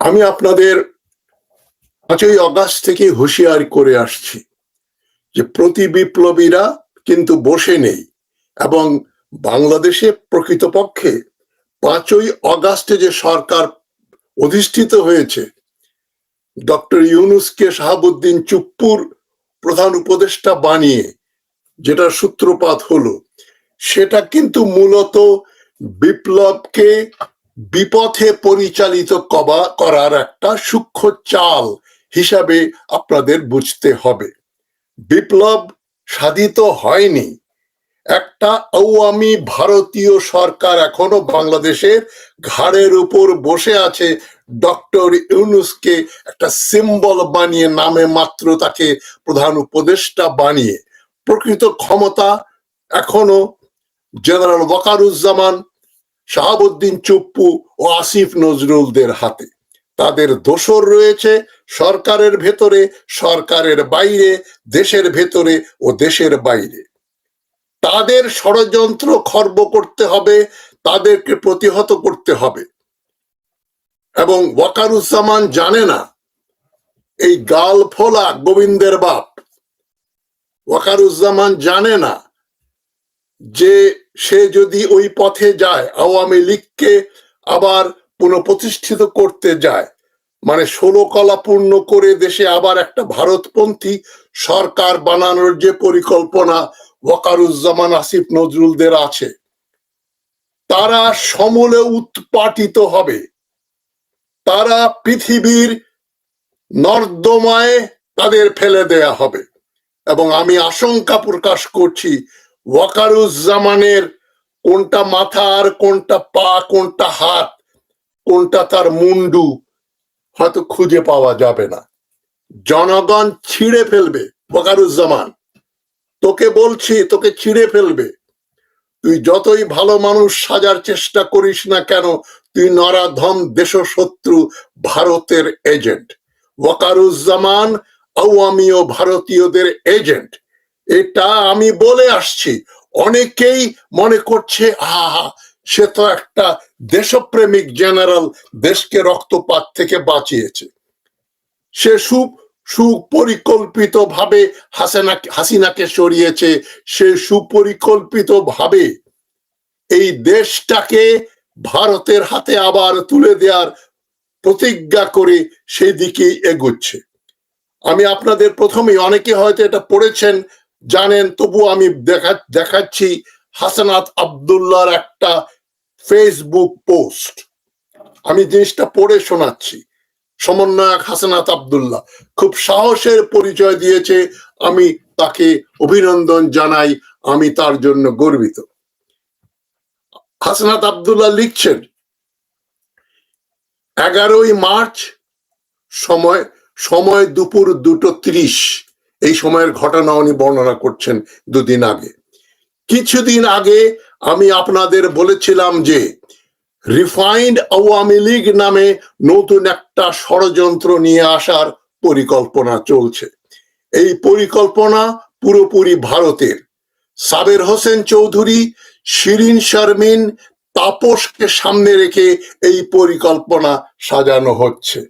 আমি আপনাদের 5ই অগাস্ট থেকে হুঁশিয়ারি করে আসছি যে প্রতি বিপ্লবীরা কিন্তু বসে নেই এবং বাংলাদেশে প্রকৃতপক্ষে 5ই অগাস্টে যে সরকার অধিষ্ঠিত হয়েছে, ডক্টর ইউনূসকে শাহাবুদ্দিন চুপ্পুর প্রধান উপদেষ্টা বানিয়ে যেটা সূত্রপাত হলো, সেটা কিন্তু মূলত বিপ্লবকে বিপথে পরিচালিত করার একটা সূক্ষ্ম চাল হিসাবে আপনাদের বুঝতে হবে। বিপ্লব সাধিত হয়নি, একটা আওয়ামী ভারতীয় সরকার এখনো বাংলাদেশের ঘাড়ের উপর বসে আছে। ডক্টর ইউনূসকে একটা সিম্বল বানিয়ে, নামে মাত্র তাকে প্রধান উপদেষ্টা বানিয়ে, প্রকৃত ক্ষমতা এখনো জেনারেল ওয়াকারুজ্জামান, শাহাবুদ্দিন চুপ্পু ও আসিফ নজরুলদের হাতে। তাদের দোসর রয়েছে সরকারের ভেতরে, সরকারের বাইরে, দেশের ভেতরে ও দেশের বাইরে। তাদের ষড়যন্ত্র খর্ব করতে হবে, তাদেরকে প্রতিহত করতে হবে। এবং ওয়াকারুজ্জামান জানে না, এই গাল ফোলা গোবিন্দের বাপ ওয়াকারুজ্জামান জানে না যে সে যদি ওই পথে যায়, আওয়ামী লীগকে আবার পুনঃপ্রতিষ্ঠিত করতে যায়, মানে 16 কলা পূর্ণ করে দেশে আবার একটা ভারতপন্থী সরকার বানানোর যে পরিকল্পনা ওয়াকারুজ্জামান, আসিফ নজরুলদের আছে, তারা সমূলে উৎপাটিত হবে। তারা পৃথিবীর নর্দমায় তাদের ফেলে দেয়া হবে। এবং আমি আশঙ্কা প্রকাশ করছি, ওয়াকারুজ্জামানের কোনটা মাথা আর কোনটা পা, কোনটা হাত, কোনটা তার মুন্ডু হয়তো খুঁজে পাওয়া যাবে না। জনগণ ছিঁড়ে ফেলবে। ওয়াকারুজ্জামান, তোকে বলছি, তোকে ছিঁড়ে ফেলবে। তুই যতই ভালো মানুষ সাজার চেষ্টা করিস না কেন, তুই নরাধম দেশশত্রু ভারতের এজেন্ট। ওয়াকারুজ্জামান আওয়ামী ও ভারতীয়দের এজেন্ট, এটা আমি বলে আসছি। অনেকেই মনে করছে আহা, সে তো একটা দেশপ্রেমিক জেনারেল, দেশকে রক্তপাত থেকে বাঁচিয়েছে। সে সুপরিকল্পিত ভাবে হাসিনাকে সরিয়েছে। সে সুপরিকল্পিত ভাবে এই দেশটাকে ভারতের হাতে আবার তুলে দেওয়ার প্রতিজ্ঞা করে সেই দিকেই এগোচ্ছে। আমি আপনাদের প্রথমেই, অনেকে হয়তো এটা পড়েছেন, জানেন, তবু আমি দেখাচ্ছি হাসনাত আব্দুল্লাহর একটা ফেসবুক পোস্ট। আমি জিনিসটা পড়ে শোনাচ্ছি। সমন্বয়ক হাসনাত আব্দুল্লাহ খুব সাহসের পরিচয় দিয়েছে, আমি তাকে অভিনন্দন জানাই, আমি তার জন্য গর্বিত। হাসনাত আব্দুল্লাহ লিখছেন, 11ই মার্চ, সময় দুপুর 2:30। এই সময়ের ঘটনা উনি বর্ণনা করছেন দুদিন আগে। কিছুদিন আগে আমি আপনাদের বলেছিলাম যে রিফাইন্ড আওয়ামী লীগ নামে নতুন একটা ষড়যন্ত্র নিয়ে আসার পরিকল্পনা চলছে। এই পরিকল্পনা পুরোপুরি ভারতের। সাবের হোসেন চৌধুরী, শিরিন শারমিন, তাপসকে সামনে রেখে এই পরিকল্পনা সাজানো হচ্ছে।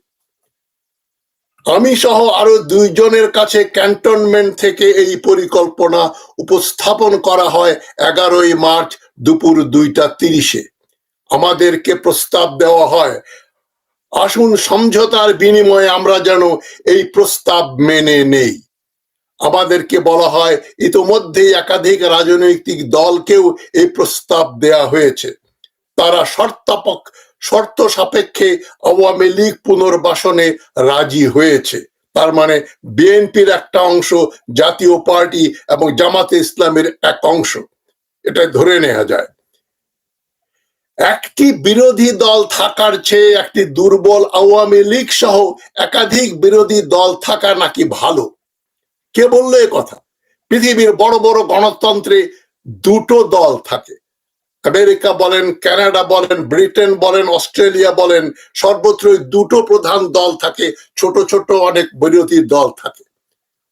আমি সহ আরো 2 জনের কাছে ক্যান্টনমেন্ট থেকে এই পরিকল্পনা উপস্থাপন করা হয় 11ই মার্চ দুপুর 2:30-এ। আমাদেরকে প্রস্তাব দেওয়া হয়, আসুন সমঝোতার বিনিময়ে আমরা যেন এই প্রস্তাব মেনে নেই। আমাদেরকে বলা হয় ইতোমধ্যেই একাধিক রাজনৈতিক দলকেও এই প্রস্তাব দেয়া হয়েছে। তারা শর্ত সাপেক্ষে আওয়ামী লীগ পুনর্বাসনে রাজি হয়েছে। তার মানে বিএনপির একটা অংশ, জাতীয় পার্টি এবং জামাতে ইসলামের এক অংশ, এটা ধরে নেওয়া যায়। একটি বিরোধী দল থাকার চেয়ে একটি দুর্বল আওয়ামী লীগ সহ একাধিক বিরোধী দল থাকা নাকি ভালো। কে বললো এ কথা? পৃথিবীর বড় বড় গণতন্ত্রে 2টো দল থাকে। আমেরিকা বলেন, কানাডা বলেন, ব্রিটেন বলেন, অস্ট্রেলিয়া বলেন, সর্বত্রই 2টো প্রধান দল থাকে, ছোট ছোট অনেক বিরোধী দল থাকে।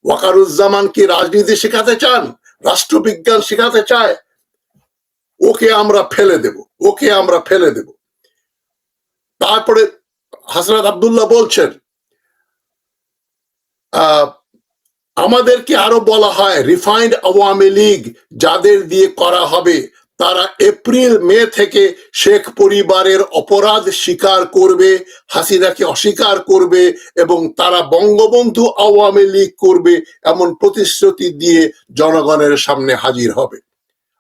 ওয়াকারুজ্জামান কি রাজনীতি শেখাতে চান? রাষ্ট্রবিজ্ঞান শেখাতে চায়? ওকে আমরা ফেলে দেব, ওকে আমরা ফেলে দেব। তারপরে হাসনাত আব্দুল্লাহ বলছেন আমাদেরকে আরো বলা হয় রিফাইন্ড আওয়ামী লীগ যাদের দিয়ে করা হবে তারা এপ্রিল মে থেকে শেখ পরিবারের অপরাধ স্বীকার করবে, হাসিনাকে অস্বীকার করবে এবং তারা বঙ্গবন্ধু আওয়ামী লীগ করবে এমন প্রতিশ্রুতি দিয়ে জনগণের সামনে হাজির হবে।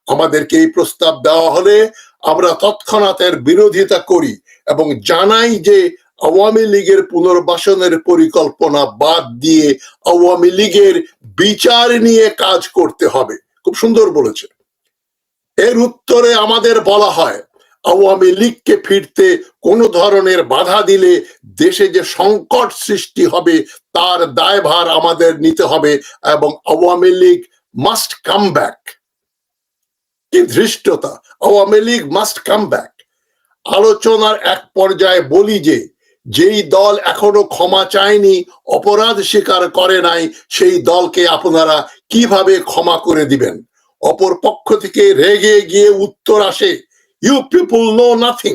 আমাদেরকে এই প্রস্তাব দেওয়া হলে আমরা তৎক্ষণাৎ এর বিরোধিতা করি এবং জানাই যে আওয়ামী লীগের পুনর্বাসনের পরিকল্পনা বাদ দিয়ে আওয়ামী লীগের বিচার নিয়ে কাজ করতে হবে। খুব সুন্দর বলেছে। এর উত্তরে আমাদের বলা হয় আওয়ামী লীগকে ফিরতে কোনো ধরনের বাধা দিলে দেশে যে সংকট সৃষ্টি হবে তার দায়ভার আমাদের নিতে হবে এবং Awami League must come back. কি ধৃষ্টতা! Awami League must come back. আলোচনার এক পর্যায়ে বলি যে যেই দল এখনো ক্ষমা চায়নি, অপরাধ স্বীকার করে নাই, সেই দলকে আপনারা কিভাবে ক্ষমা করে দিবেন? অপর পক্ষ থেকে রেগে গিয়ে উত্তর আসে, you people know nothing,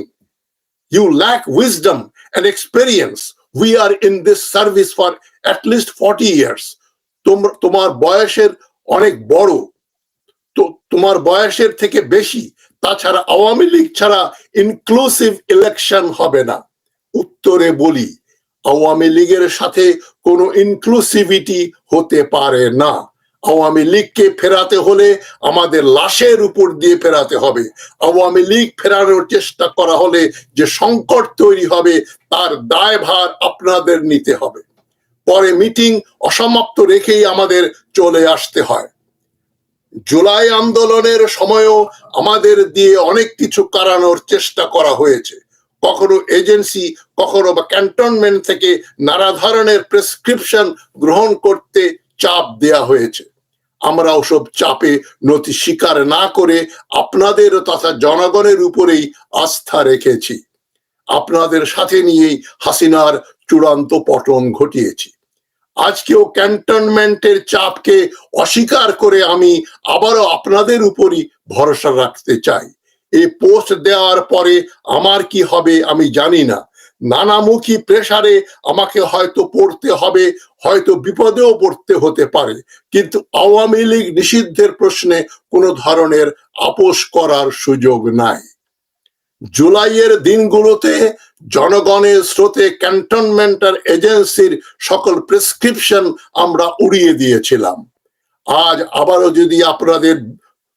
you lack wisdom and experience, we are in this service for at least 40 years। তোমার বয়সের অনেক বড়, তো তোমার বয়সের থেকে বেশি, তাছাড়া আওয়ামী লীগ ছাড়া ইনক্লুসিভ ইলেকশন হবে না। উত্তরে বলি আওয়ামী লীগের সাথে কোনো ইনক্লুসিভিটি হতে পারে না। আওয়ামী লীগকে ফেরাতে হলে আমাদের লাশের উপর দিয়ে ফেরাতে হবে। আওয়ামী লীগ ফেরানোর চেষ্টা করা হলে যে সংকট তৈরি হবে তার দায়ভার আপনাদের নিতে হবে। পরে মিটিং অসমাপ্ত রেখেই আমাদের চলে আসতে হয়। জুলাই আন্দোলনের সময়ও আমাদের দিয়ে অনেক কিছু করানোর চেষ্টা করা হয়েছে। কখনো এজেন্সি, কখনো বা ক্যান্টনমেন্ট থেকে নানা ধরনের প্রেসক্রিপশন গ্রহণ করতে চাপ দেয়া হয়েছে। আমরা ওসব চাপে নতি স্বীকার না করে আপনাদের তথা জনগণের উপরেই আস্থা রেখেছি। আপনাদের সাথে নিয়েই হাসিনার চূড়ান্ত পতন ঘটিয়েছি। আজকেও ক্যান্টনমেন্টের চাপকে অস্বীকার করে আমি আবারও আপনাদের উপরই ভরসা রাখতে চাই। এই পোস্ট দেওয়ার পরে আমার কি হবে আমি জানি না। নানামুখী প্রেসারে আমাকে হয়তো পড়তে হবে, হয়তো বিপদেও পড়তে হতে পারে, কিন্তু আওয়ামী লীগ নিষিদ্ধের প্রশ্নে কোনো ধরনের আপোষ করার সুযোগ নাই। জুলাইয়ের দিনগুলোতে জনগণের স্রোতে ক্যান্টনমেন্টাল এজেন্সির সকল প্রেসক্রিপশন আমরা উড়িয়ে দিয়েছিলাম। আজ আবারও যদি আপনাদের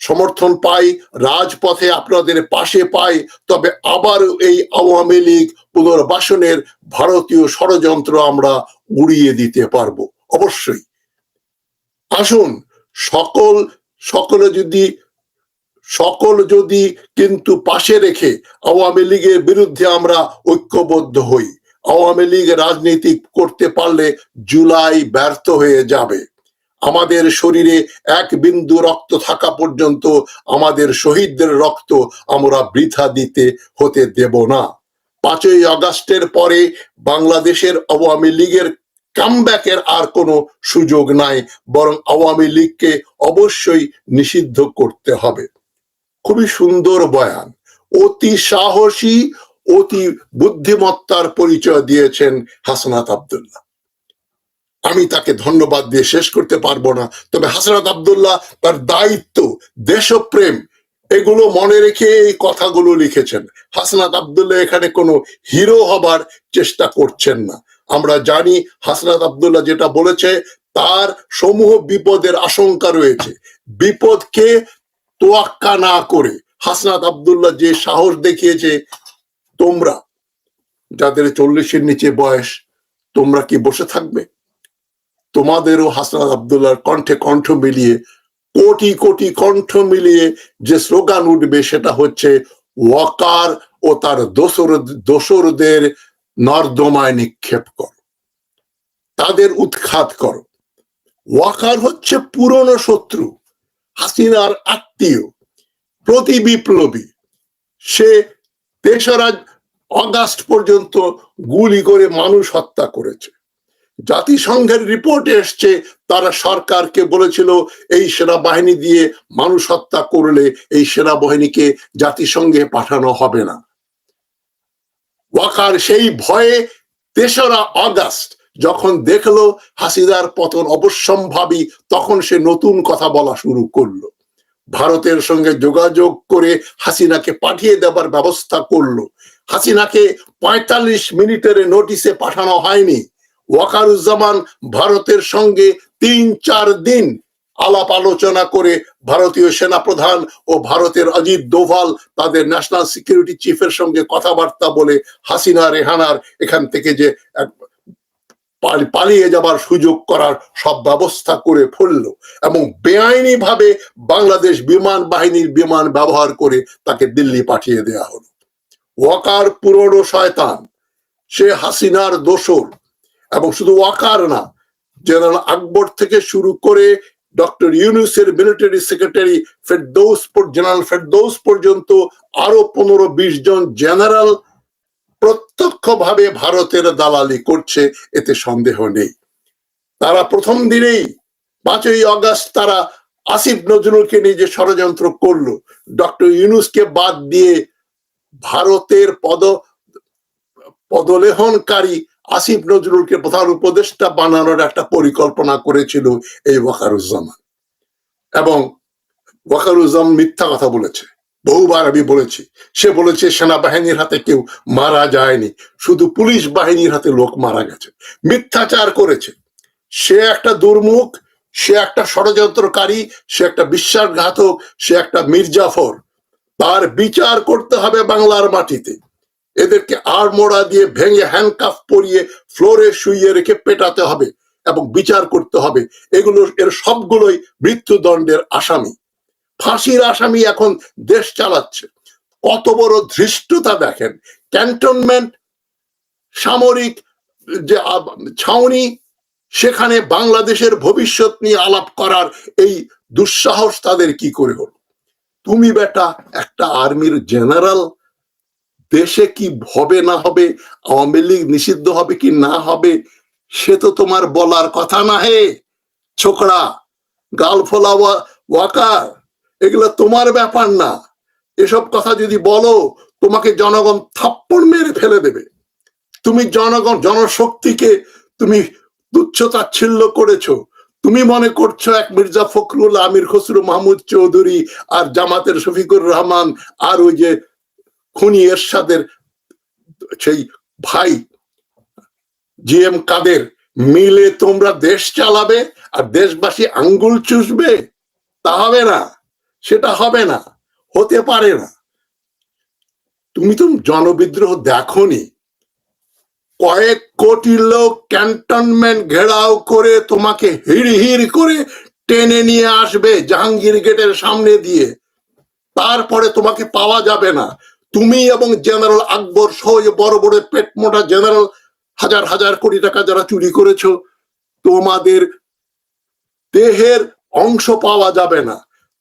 সমর্থন পাই, রাজপথে আপনাদের পাশে পাই, তবে আবারও এই আওয়ামী লীগ পুনর্বাসনের ভারতীয় ষড়যন্ত্র আমরা উড়িয়ে দিতে পারবো। অবশ্যই আসুন সকল যদি কিন্তু পাশে রেখে আওয়ামী লীগের বিরুদ্ধে আমরা ঐক্যবদ্ধ হই। আওয়ামী লীগ রাজনীতি করতে পারলে জুলাই ব্যর্থ হয়ে যাবে। আমাদের শরীরে এক বিন্দু রক্ত থাকা পর্যন্ত আমাদের শহীদদের রক্ত আমরা বৃথা হতে দেব না। 5ই আগস্টের পরে বাংলাদেশের আওয়ামী লীগের কামব্যাকের আর কোনো সুযোগ নাই, বরং আওয়ামী লীগকে অবশ্যই নিষিদ্ধ করতে হবে। খুবই সুন্দর বয়ান, অতি সাহসী, অতি বুদ্ধিমত্তার পরিচয় দিয়েছেন হাসনাত আব্দুল্লাহ। আমি তাকে ধন্যবাদ দিয়ে শেষ করতে পারবো না। তবে হাসনাত আব্দুল্লাহ তার দায়িত্ব, দেশপ্রেম এগুলো মনে রেখে এই কথাগুলো লিখেছেন। হাসনাত আব্দুল্লাহ এখানে কোনো হিরো হবার চেষ্টা করছেন না। আমরা জানি হাসনাত আব্দুল্লাহ যেটা বলেছে তার সমূহ বিপদের আশঙ্কা রয়েছে। বিপদকে তোয়াক্কা না করে হাসনাত আব্দুল্লাহ যে সাহস দেখিয়েছে, তোমরা যাদের 40-এর নিচে বয়স, তোমরা কি বসে থাকবে? তোমাদেরও হাসনাত আব্দুল্লাহর কণ্ঠে কণ্ঠ মিলিয়ে, কোটি কোটি কণ্ঠ মিলিয়ে যে স্লোগান উঠবে সেটা হচ্ছে ওয়াকার ও তার দোসরদের নর্দমায় নিক্ষেপ করো, তাদের উৎখাত করো। ওয়াকার হচ্ছে পুরনো শত্রু, হাসিনার আত্মীয়, প্রতি বিপ্লবী। সে 3রা আগস্ট পর্যন্ত গুলি করে মানুষ হত্যা করেছে। জাতিসংঘের রিপোর্টে এসছে তারা সরকারকে বলেছিল এই সেনাবাহিনী দিয়ে মানুষ হত্যা করলে এই সেনাবাহিনীকে জাতিসংঘে পাঠানো হবে না। ওয়াকার সেই ভয়ে 3রা আগস্ট যখন দেখলো হাসিনার পতন অবশ্যম্ভাবী, তখন সে নতুন কথা বলা শুরু করলো। ভারতের সঙ্গে যোগাযোগ করে হাসিনাকে পাঠিয়ে দেবার ব্যবস্থা করলো। হাসিনাকে 45 মিনিটের নোটিশে পাঠানো হয়নি। ওয়াকারুজ্জামান ভারতের সঙ্গে 3-4 দিন আলাপ আলোচনা করে ভারতীয় সেনাপ্রধান ও ভারতের অজিত দোভাল তাদের ন্যাশনাল সিকিউরিটি চিফের সঙ্গে কথাবার্তা বলে হাসিনা রেহানার এখান থেকে যে পালিয়ে যাবার সুযোগ করার সব ব্যবস্থা করে ফেললো এবং বেআইনি ভাবে বাংলাদেশ বিমান বাহিনীর বিমান ব্যবহার করে তাকে দিল্লি পাঠিয়ে দেয়া হলো। ওয়াকার পুরনো শয়তান, সে হাসিনার দোসর, এবং শুধু ওয়াকার না, জেনারেল আকবর থেকে শুরু করে ডক্টর ইউনূসের মিলিটারি সেক্রেটারি জেনারেল ফেরদৌস পর্যন্ত আরো 15-20 জন জেনারেল প্রত্যক্ষভাবে ভারতের দালালি করছে, এতে সন্দেহ নেই। তারা প্রথম দিনেই 5ই আগস্ট তারা আসিফ নজরুলকে নিয়ে যে ষড়যন্ত্র করলো, ডক্টর ইউনূসকে বাদ দিয়ে ভারতের পদলেহনকারী আসিফ নজরুলকে প্রধান উপদেষ্টা বানানোর একটা পরিকল্পনা করেছিল এই ওয়াকারুজ্জামান। এবং ওয়াকারুজ্জামান মিথ্যা কথা বলেছে, বহুবার আমি বলেছি। সে বলেছে সেনাবাহিনীর হাতে কেউ মারা যায়নি, শুধু পুলিশ বাহিনীর হাতে লোক মারা গেছে। মিথ্যাচার করেছে। সে একটা দুর্মুখ, সে একটা ষড়যন্ত্রকারী, সে একটা বিশ্বাসঘাতক, সে একটা মির্জাফর। তার বিচার করতে হবে বাংলার মাটিতে। এদেরকে আড়মোড়া দিয়ে ভেঙে হ্যান্ডকাফ পরিয়ে ফ্লোরে শুইয়ে রেখে পেটাতে হবে এবং বিচার করতে হবে। এর সবগুলোই মৃত্যুদণ্ডের আসামি, ফাঁসির আসামি এখন দেশ চালাচ্ছে। কত বড় ধৃষ্টতা দেখেন! ক্যান্টনমেন্ট সামরিক যে ছাউনি, সেখানে বাংলাদেশের ভবিষ্যৎ নিয়ে আলাপ করার এই দুঃসাহস তাদের কি করে হলো? তুমি বেটা একটা আর্মির জেনারেল, দেশে কি হবে না হবে, আওয়ামী লীগ নিষিদ্ধ হবে কি না হবে, সে তো তোমার বলার কথা না। হে ছোকরা, গালফোলা ওয়াকার, এগুলো তোমার ব্যাপার না। এসব কথা যদি বলো, তোমাকে জনগণ থাপ্পড় মেরে ফেলে দেবে। তুমি জনশক্তিকে তুমি তুচ্ছ-তাচ্ছিল্য করেছো। তুমি মনে করছো এক মির্জা ফখরুল, আমির খসরু মাহমুদ চৌধুরী আর জামাতের শফিকুর রহমান আর ওই যে খুনি এরশাদের সেই ভাই জিএম কাদের মিলে তোমরা দেশ চালাবে আর দেশবাসী আঙ্গুল চুষবে? তা হবে না, সেটা হবে না, হতে পারে না। তুমি তো জনবিদ্রোহ দেখোনি। কয়েক কোটি লোক ক্যান্টনমেন্ট ঘেরাও করে তোমাকে হিড় করে টেনে নিয়ে আসবে জাহাঙ্গীর গেটের সামনে দিয়ে। তারপরে তোমাকে পাওয়া যাবে না। তুমি এবং জেনারেল আকবর সহ বড় বড় পেট মোটা জেনারেল, হাজার হাজার কোটি টাকা যারা চুরি করেছো, তোমাদের দেহের অংশ পাওয়া যাবে না।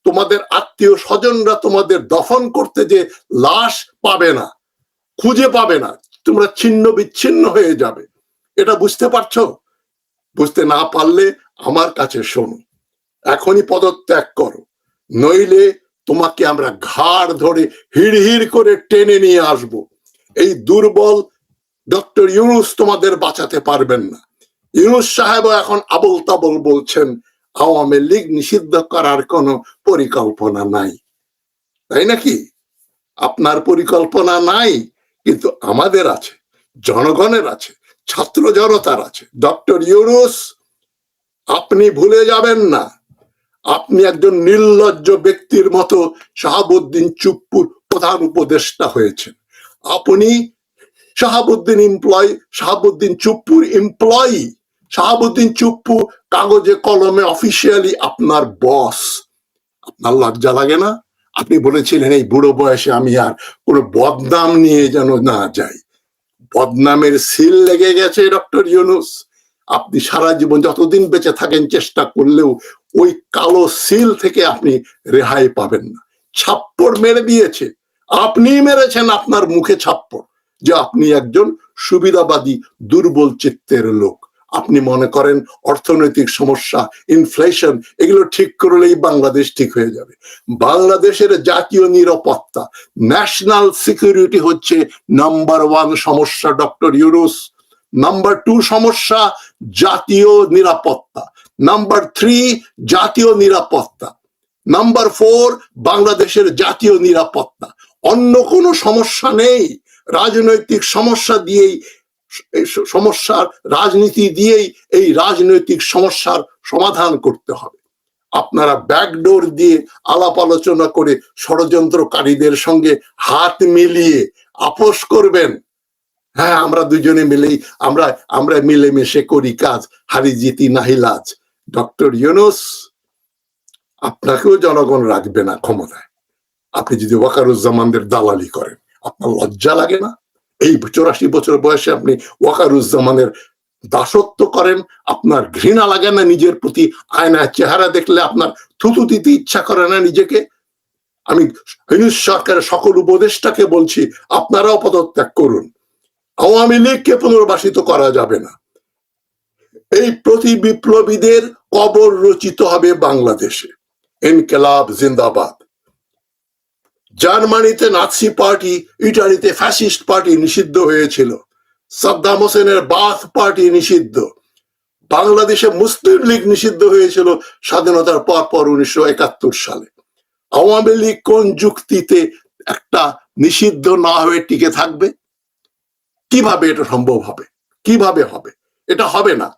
তোমাদের আত্মীয় স্বজনরা তোমাদের দফন করতে যে লাশ পাবে না, খুঁজে পাবে না। তোমরা ছিন্ন বিচ্ছিন্ন হয়ে যাবে। এটা বুঝতে পারছো? বুঝতে না পারলে আমার কাছে শোনো, এখনই পদত্যাগ করো, নইলে তোমাকে আমরা ঘাড় ধরে হিড় করে টেনে নিয়ে আসব। এই দুর্বল ডক্টর ইউনূস তোমাদের বাঁচাতে পারবেন না। ইউনূস সাহেব এখন আবল তাবল বলছেন আওয়ামী লীগ নিষিদ্ধ করার কোনো পরিকল্পনা নাই। তাই নাকি? আপনার পরিকল্পনা নাই, কিন্তু আমাদের আছে, জনগণের আছে, ছাত্র জনতার আছে। ডক্টর ইউনূস, আপনি ভুলে যাবেন না, আপনি একজন নির্লজ্জ ব্যক্তির মতো শাহাবুদ্দিন চুপ্পুর প্রধান উপদেষ্টা হয়েছেন। আপনি শাহাবুদ্দিন চুপ্পুর এমপ্লয়ি। শাহাবুদ্দিন চুপ্পু কাগজে কলমে অফিসিয়ালি আপনার বস। আপনার লজ্জা লাগে না? আপনি বলেছিলেন এই বুড়ো বয়সে আমি আর কোনো বদনাম নিয়ে যেন না যাই। বদনামের সিল লেগে গেছে ডক্টর ইউনূস। আপনি সারা জীবন যতদিন বেঁচে থাকেন চেষ্টা করলেও ওই কালো সিল থেকে আপনি রেহাই পাবেন না। ছাপ্পড় মেরে দিয়েছে, আপনি মেরেছেন আপনার মুখে ছাপ্পড়, যে আপনি একজন সুবিধাবাদী দুর্বল চিত্তের লোক। আপনি মনে করেন অর্থনৈতিক সমস্যা, ইনফ্লেশন, এগুলো ঠিক করলেই বাংলাদেশ ঠিক হয়ে যাবে। বাংলাদেশের জাতীয় নিরাপত্তা, ন্যাশনাল সিকিউরিটি হচ্ছে নাম্বার 1 সমস্যা ডক্টর ইউনূস। নাম্বার 2 সমস্যা জাতীয় নিরাপত্তা, নাম্বার 3 জাতীয় নিরাপত্তা, নাম্বার 4 বাংলাদেশের জাতীয় নিরাপত্তা। অন্য কোনো সমস্যা নেই। রাজনৈতিক সমস্যা দিয়েই সমস্যার রাজনীতি দিয়েই এই রাজনৈতিক সমস্যার সমাধান করতে হবে। আপনারা ব্যাকডোর দিয়ে আলাপ আলোচনা করে ষড়যন্ত্রকারীদের সঙ্গে হাত মিলিয়ে আপোষ করবেন। হ্যাঁ, আমরা দুজনে মিলেই আমরা মিলেমিশে করি কাজ, হারি জিতি নাহিলাজ। ডক্টর ইউনূস, আপনাকেও জনগণ রাখবে না ক্ষমতায় আপনি যদি ওয়াকারুজ্জামানদের দালালি করেন। আপনার লজ্জা লাগে না? এই 84 বছর বয়সে আপনি ওয়াকারুজ্জামানের দাসত্ব করেন? আপনার ঘৃণা লাগে না নিজের প্রতি? আয়নায় চেহারা দেখলে আপনার থুতু দিতে ইচ্ছা করে না নিজেকে? আমি ইউনূস সরকারের সকল উপদেষ্টাকে বলছি, আপনারাও পদত্যাগ করুন। আওয়ামী লীগকে পুনর্বাসিত করা যাবে না। এই প্রতি বিপ্লবীদের কবর রচিত হবে বাংলাদেশে। ইনকিলাব জিন্দাবাদ। জার্মানিতে নাৎসি পার্টি, ইটালিতে ফ্যাসিস্ট পার্টি নিষিদ্ধ হয়েছিল, সাদ্দাম হোসেনের বাথ পার্টি নিষিদ্ধ, বাংলাদেশে মুসলিম লীগ নিষিদ্ধ হয়েছিল স্বাধীনতার পর 1971 সালে। আওয়ামী লীগ কোন যুক্তিতে একটা নিষিদ্ধ না হয়ে টিকে থাকবে? কিভাবে এটা সম্ভব হবে? কিভাবে হবে? এটা হবে না।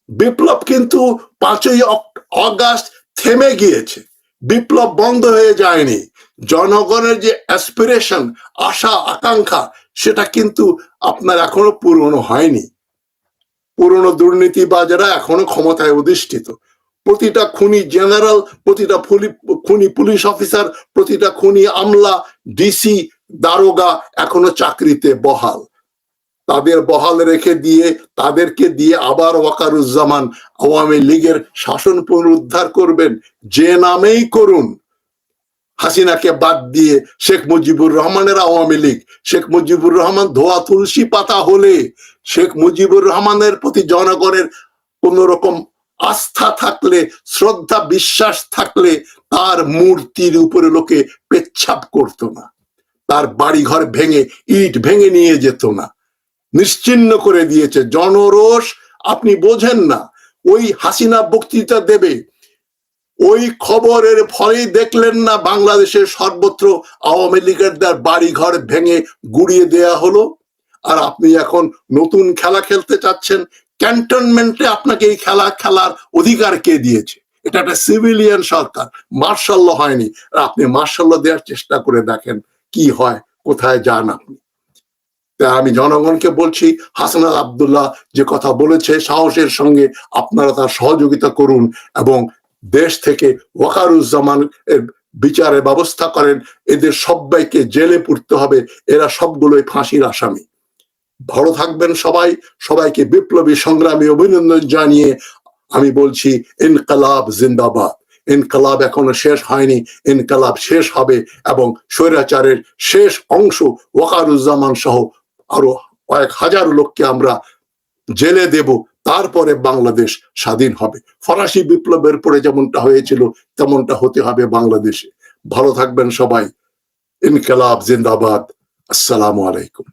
বিপ্লব কিন্তু 5ই অগাস্ট থেমে গিয়েছে, বিপ্লব বন্ধ হয়ে যায়নি। জনগণের যে অ্যাসপিরেশন, আশা আকাঙ্ক্ষা, সেটা কিন্তু আপনার এখনো পূরণ হয়নি। পুরনো দুর্নীতিবাজেরা এখনো ক্ষমতায় অধিষ্ঠিত। প্রতিটা খুনি জেনারেল, প্রতিটা খুনি পুলিশ অফিসার, প্রতিটা খুনি আমলা, ডিসি, দারোগা এখনো চাকরিতে বহাল। তাদের বহাল রেখে দিয়ে তাদেরকে দিয়ে আবার ওয়াকারুজ্জামান আওয়ামী লীগের শাসন পুনরুদ্ধার করবেন, যে নামেই করুন। হাসিনাকে বাদ দিয়ে শেখ মুজিবুর রহমানের আওয়ামী লীগ, শেখ মুজিবুর রহমান ধোয়া তুলসী পাতা হলে, শেখ মুজিবুর রহমানের প্রতি জনগণের কোন রকম আস্থা থাকলে, শ্রদ্ধা বিশ্বাস থাকলে তার মূর্তির উপরে লোকে পেচ্ছাপ করতো না, তার বাড়িঘর ভেঙে ইট ভেঙে নিয়ে যেত না, নিশ্চিহ্ন করে দিয়েছে। জনরোষ আপনি বোঝেন না। ওই হাসিনা বক্তৃতা দেবে, ওই খবরের ফলেই দেখলেন না বাংলাদেশের সর্বত্র আওয়ামী লীগের বাড়িঘর ভেঙে গুড়িয়ে দেয়া হলো। আর আপনি এখন নতুন খেলা খেলতে চাচ্ছেন। ক্যান্টনমেন্টে আপনাকে এই খেলা খেলার অধিকার কে দিয়েছে? এটা একটা সিভিলিয়ান সরকার, মার্শাল ল হয়নি। আর আপনি মার্শাল ল দেওয়ার চেষ্টা করে দেখেন কি হয়, কোথায় যান আপনি। আমি জনগণকে বলছি, হাসনাত আব্দুল্লাহ যে কথা বলেছে সাহসের সঙ্গে আপনারা তার সহযোগিতা করুন এবং দেশ থেকে ওয়াকারুজ্জামান বিচারের ব্যবস্থা করেন। এদের সবাইকে জেলে পুরতে হবে, এরা সবগুলোই ফাঁসির আসামি। ভালো থাকবেন সবাই। সবাইকে বিপ্লবী সংগ্রামী অভিনন্দন জানিয়ে আমি বলছি, ইনকিলাব জিন্দাবাদ। ইনকিলাব এখনো শেষ হয়নি, ইনকিলাব শেষ হবে এবং স্বৈরাচারের শেষ অংশ ওয়াকারুজ্জামান সহ আরো কয়েক হাজার লোককে আমরা জেলে দেব। তারপরে বাংলাদেশ স্বাধীন হবে। ফরাসি বিপ্লবের পরে যেমনটা হয়েছিল তেমনটা হতে হবে বাংলাদেশে। ভালো থাকবেন সবাই। ইনকিলাব জিন্দাবাদ। আসসালামু আলাইকুম।